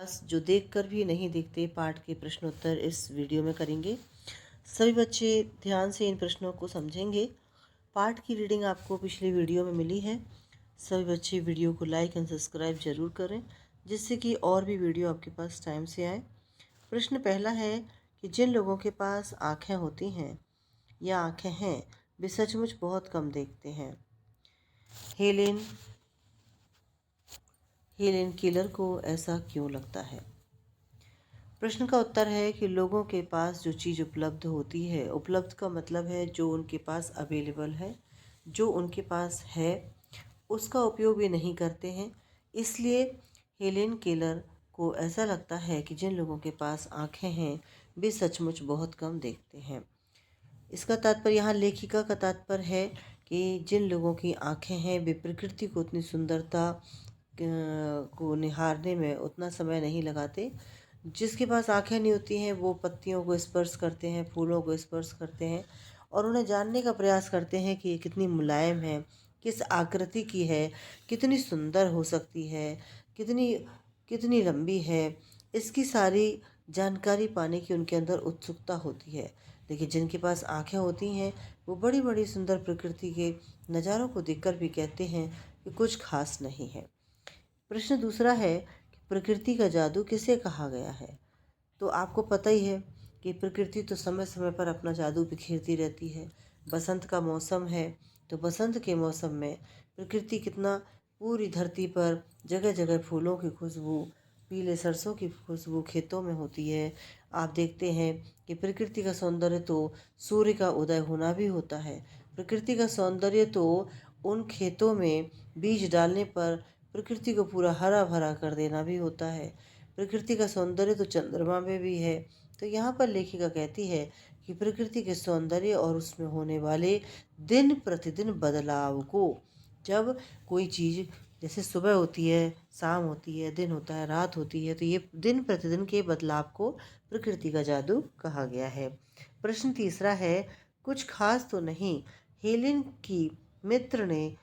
पास जो देखकर भी नहीं दिखते पाठ के प्रश्नोत्तर इस वीडियो में करेंगे। सभी बच्चे ध्यान से इन प्रश्नों को समझेंगे। पाठ की रीडिंग आपको पिछली वीडियो में मिली है। सभी बच्चे वीडियो को लाइक एंड सब्सक्राइब जरूर करें, जिससे कि और भी वीडियो आपके पास टाइम से आए। प्रश्न पहला है कि जिन लोगों के पास आँखें होती हैं या आँखें हैं, वे सचमुच बहुत कम देखते हैं। हेलेन हेलेन केलर को ऐसा क्यों लगता है? प्रश्न का उत्तर है कि लोगों के पास जो चीज़ उपलब्ध होती है, उपलब्ध का मतलब है जो उनके पास अवेलेबल है, जो उनके पास है, उसका उपयोग वे नहीं करते हैं। इसलिए हेलेन केलर को ऐसा लगता है कि जिन लोगों के पास आँखें हैं, वे सचमुच बहुत कम देखते हैं। इसका तात्पर्य, यहाँ लेखिका का तात्पर्य है कि जिन लोगों की आँखें हैं, वे प्रकृति को उतनी सुंदरता को निहारने में उतना समय नहीं लगाते। जिसके पास आँखें नहीं होती हैं, वो पत्तियों को स्पर्श करते हैं, फूलों को स्पर्श करते हैं और उन्हें जानने का प्रयास करते हैं कि ये कितनी मुलायम है, किस आकृति की है, कितनी सुंदर हो सकती है, कितनी कितनी लंबी है। इसकी सारी जानकारी पाने की उनके अंदर उत्सुकता होती है। लेकिन जिनके पास आँखें होती हैं, वो बड़ी बड़ी सुंदर प्रकृति के नज़ारों को देखकर भी कहते हैं कि कुछ खास नहीं है। प्रश्न दूसरा है कि प्रकृति का जादू किसे कहा गया है? तो आपको पता ही है कि प्रकृति तो समय समय पर अपना जादू बिखेरती रहती है। बसंत का मौसम है, तो बसंत के मौसम में प्रकृति कितना पूरी धरती पर जगह जगह फूलों की खुशबू, पीले सरसों की खुशबू खेतों में होती है। आप देखते हैं कि प्रकृति का सौंदर्य तो सूर्य का उदय होना भी होता है। प्रकृति का सौंदर्य तो उन खेतों में बीज डालने पर प्रकृति को पूरा हरा भरा कर देना भी होता है। प्रकृति का सौंदर्य तो चंद्रमा में भी है। तो यहाँ पर लेखिका कहती है कि प्रकृति के सौंदर्य और उसमें होने वाले दिन प्रतिदिन बदलाव को, जब कोई चीज़ जैसे सुबह होती है, शाम होती है, दिन होता है, रात होती है, तो ये दिन प्रतिदिन के बदलाव को प्रकृति का जादू कहा गया है। प्रश्न तीसरा है, कुछ खास तो नहीं, हेलेन की मित्र ने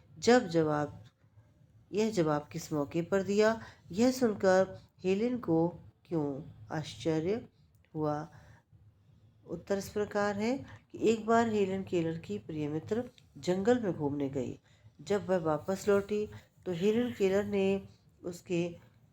यह जवाब किस मौके पर दिया? यह सुनकर हेलेन को क्यों आश्चर्य हुआ? उत्तर इस प्रकार है कि एक बार हेलेन केलर की प्रिय मित्र जंगल में घूमने गई। जब वह वापस लौटी तो हेलेन केलर ने उसके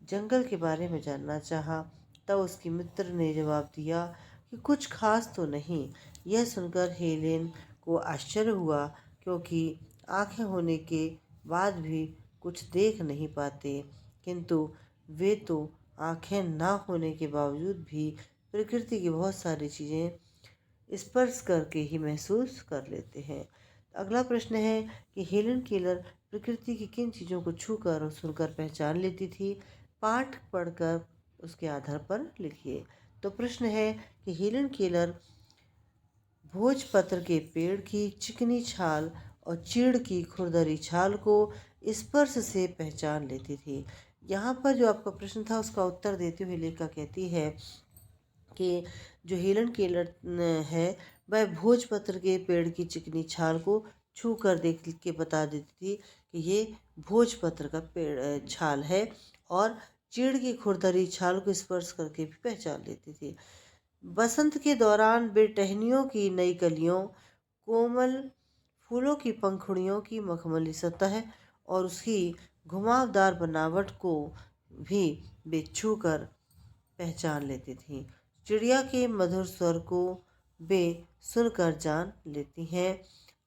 जंगल के बारे में जानना चाहा। तब उसकी मित्र ने जवाब दिया कि कुछ खास तो नहीं। यह सुनकर हेलेन को आश्चर्य हुआ, क्योंकि आंखें होने के बाद भी कुछ देख नहीं पाते, किंतु वे तो आंखें ना होने के बावजूद भी प्रकृति की बहुत सारी चीज़ें स्पर्श करके ही महसूस कर लेते हैं। अगला प्रश्न है कि हेलेन केलर प्रकृति की किन चीज़ों को छूकर और सुनकर पहचान लेती थी? पाठ पढ़कर उसके आधार पर लिखिए। तो प्रश्न है कि हेलेन केलर भोजपत्र के पेड़ की चिकनी छाल और चीड़ की खुरदरी छाल को स्पर्श से पहचान लेती थी। यहाँ पर जो आपका प्रश्न था, उसका उत्तर देते हुए लेखिका कहती है कि जो हेलेन केलर है, वह भोजपत्र के पेड़ की चिकनी छाल को छू कर देख के बता देती थी कि ये भोजपत्र का पेड़ छाल है, और चीड़ की खुरदरी छाल को स्पर्श करके भी पहचान लेती थी। बसंत के दौरान वे टहनियों की नई कलियों, कोमल फूलों की पंखुड़ियों की मखमली सतह और उसकी घुमावदार बनावट को भी वे छू कर पहचान लेती थीं। चिड़िया के मधुर स्वर को वे सुनकर जान लेती हैं।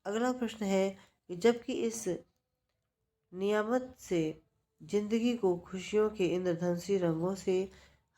अगला प्रश्न है कि जबकि इस नियामत से जिंदगी को खुशियों के इंद्रधनुषी रंगों से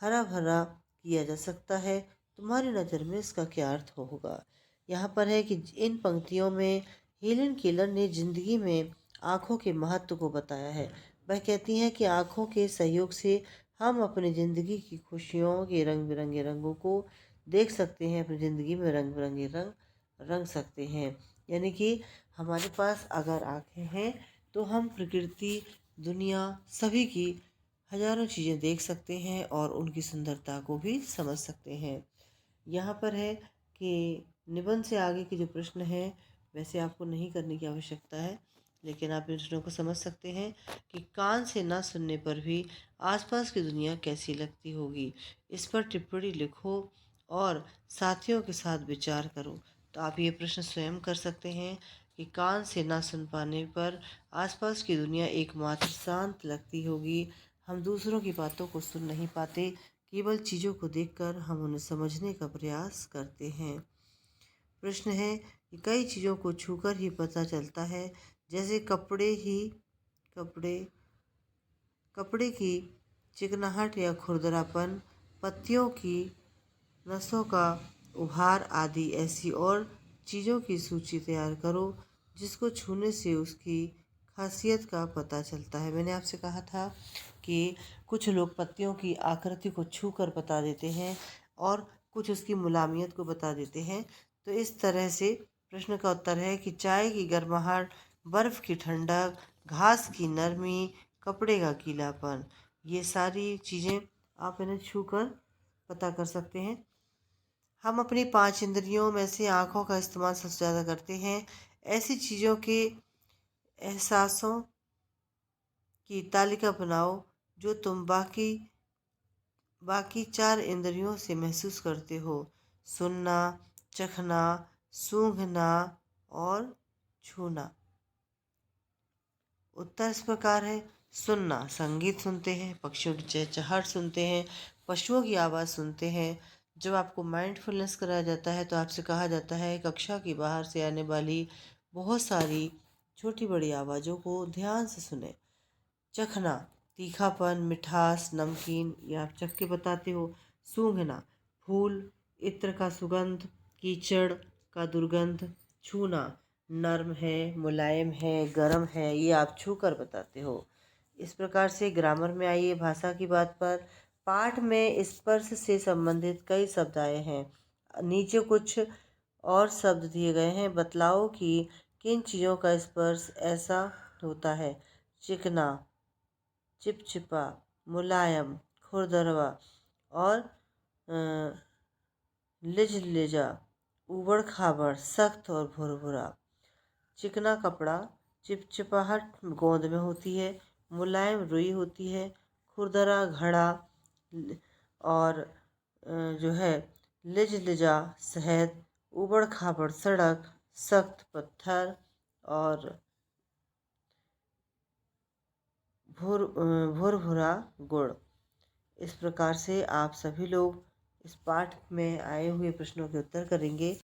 हरा भरा किया जा सकता है, तुम्हारी नज़र में इसका क्या अर्थ होगा? यहाँ पर है कि इन पंक्तियों में हेलेन केलर ने जिंदगी में आँखों के महत्व को बताया है। वह कहती हैं कि आँखों के सहयोग से हम अपनी ज़िंदगी की खुशियों के रंग बिरंगे रंगों को देख सकते हैं, अपनी ज़िंदगी में रंग बिरंगे रंग रंग सकते हैं। यानी कि हमारे पास अगर आँखें हैं तो हम प्रकृति, दुनिया, सभी की हजारों चीज़ें देख सकते हैं और उनकी सुंदरता को भी समझ सकते हैं। यहाँ पर है कि निबंध से आगे के जो प्रश्न हैं, वैसे आपको नहीं करने की आवश्यकता है। लेकिन आप इन प्रश्नों को समझ सकते हैं कि कान से ना सुनने पर भी आसपास की दुनिया कैसी लगती होगी। इस पर टिप्पणी लिखो और साथियों के साथ विचार करो। तो आप ये प्रश्न स्वयं कर सकते हैं कि कान से ना सुन पाने पर आसपास की दुनिया एकमात्र शांत लगती होगी। हम दूसरों की बातों को सुन नहीं पाते, केवल चीज़ों को देखकर हम उन्हें समझने का प्रयास करते हैं। प्रश्न है कि कई चीज़ों को छूकर ही पता चलता है, जैसे कपड़े कपड़े की चिकनाहट या खुरदरापन, पत्तियों की नसों का उभार आदि। ऐसी और चीज़ों की सूची तैयार करो जिसको छूने से उसकी खासियत का पता चलता है। मैंने आपसे कहा था कि कुछ लोग पत्तियों की आकृति को छूकर बता देते हैं और कुछ उसकी मुलायमियत को बता देते हैं। तो इस तरह से प्रश्न का उत्तर है कि चाय की गर्माहट, बर्फ़ की ठंडक, घास की नरमी, कपड़े का गीलापन, ये सारी चीज़ें आप इन्हें छूकर पता कर सकते हैं। हम अपनी 5 इंद्रियों में से आँखों का इस्तेमाल सबसे ज़्यादा करते हैं। ऐसी चीज़ों के एहसासों की तालिका बनाओ जो तुम बाकी 4 इंद्रियों से महसूस करते हो: सुनना, चखना, सूंघना और छूना। उत्तर इस प्रकार है: सुनना, संगीत सुनते हैं, पक्षियों की चहचहाहट सुनते हैं, पशुओं की आवाज़ सुनते हैं। जब आपको माइंडफुलनेस कराया जाता है तो आपसे कहा जाता है कक्षा के बाहर से आने वाली बहुत सारी छोटी बड़ी आवाज़ों को ध्यान से सुने। चखना, तीखापन, मिठास, नमकीन, ये आप चख के बताते हो। सूंघना, फूल, इत्र का सुगंध, कीचड़ का दुर्गंध। छूना, नर्म है, मुलायम है, गर्म है, ये आप छू कर बताते हो। इस प्रकार से ग्रामर में आइए भाषा की बात पर। पाठ में स्पर्श से संबंधित कई शब्द आए हैं। नीचे कुछ और शब्द दिए गए हैं। बतलाओ कि किन चीज़ों का स्पर्श ऐसा होता है। चिकना, चिपचिपा, मुलायम, खुरदरवा और लिजलिजा, ऊबड़-खाबड़, सख्त और भुरभुरा। चिकना कपड़ा चिपचिपाहट गोंद में होती है, मुलायम रुई होती है, खुरदरा घड़ा और जो है लिजलिजा शहद, ऊबड़-खाबड़ सड़क, सख्त पत्थर और भुरभुरा गुड़। इस प्रकार से आप सभी लोग इस पाठ में आए हुए प्रश्नों के उत्तर करेंगे।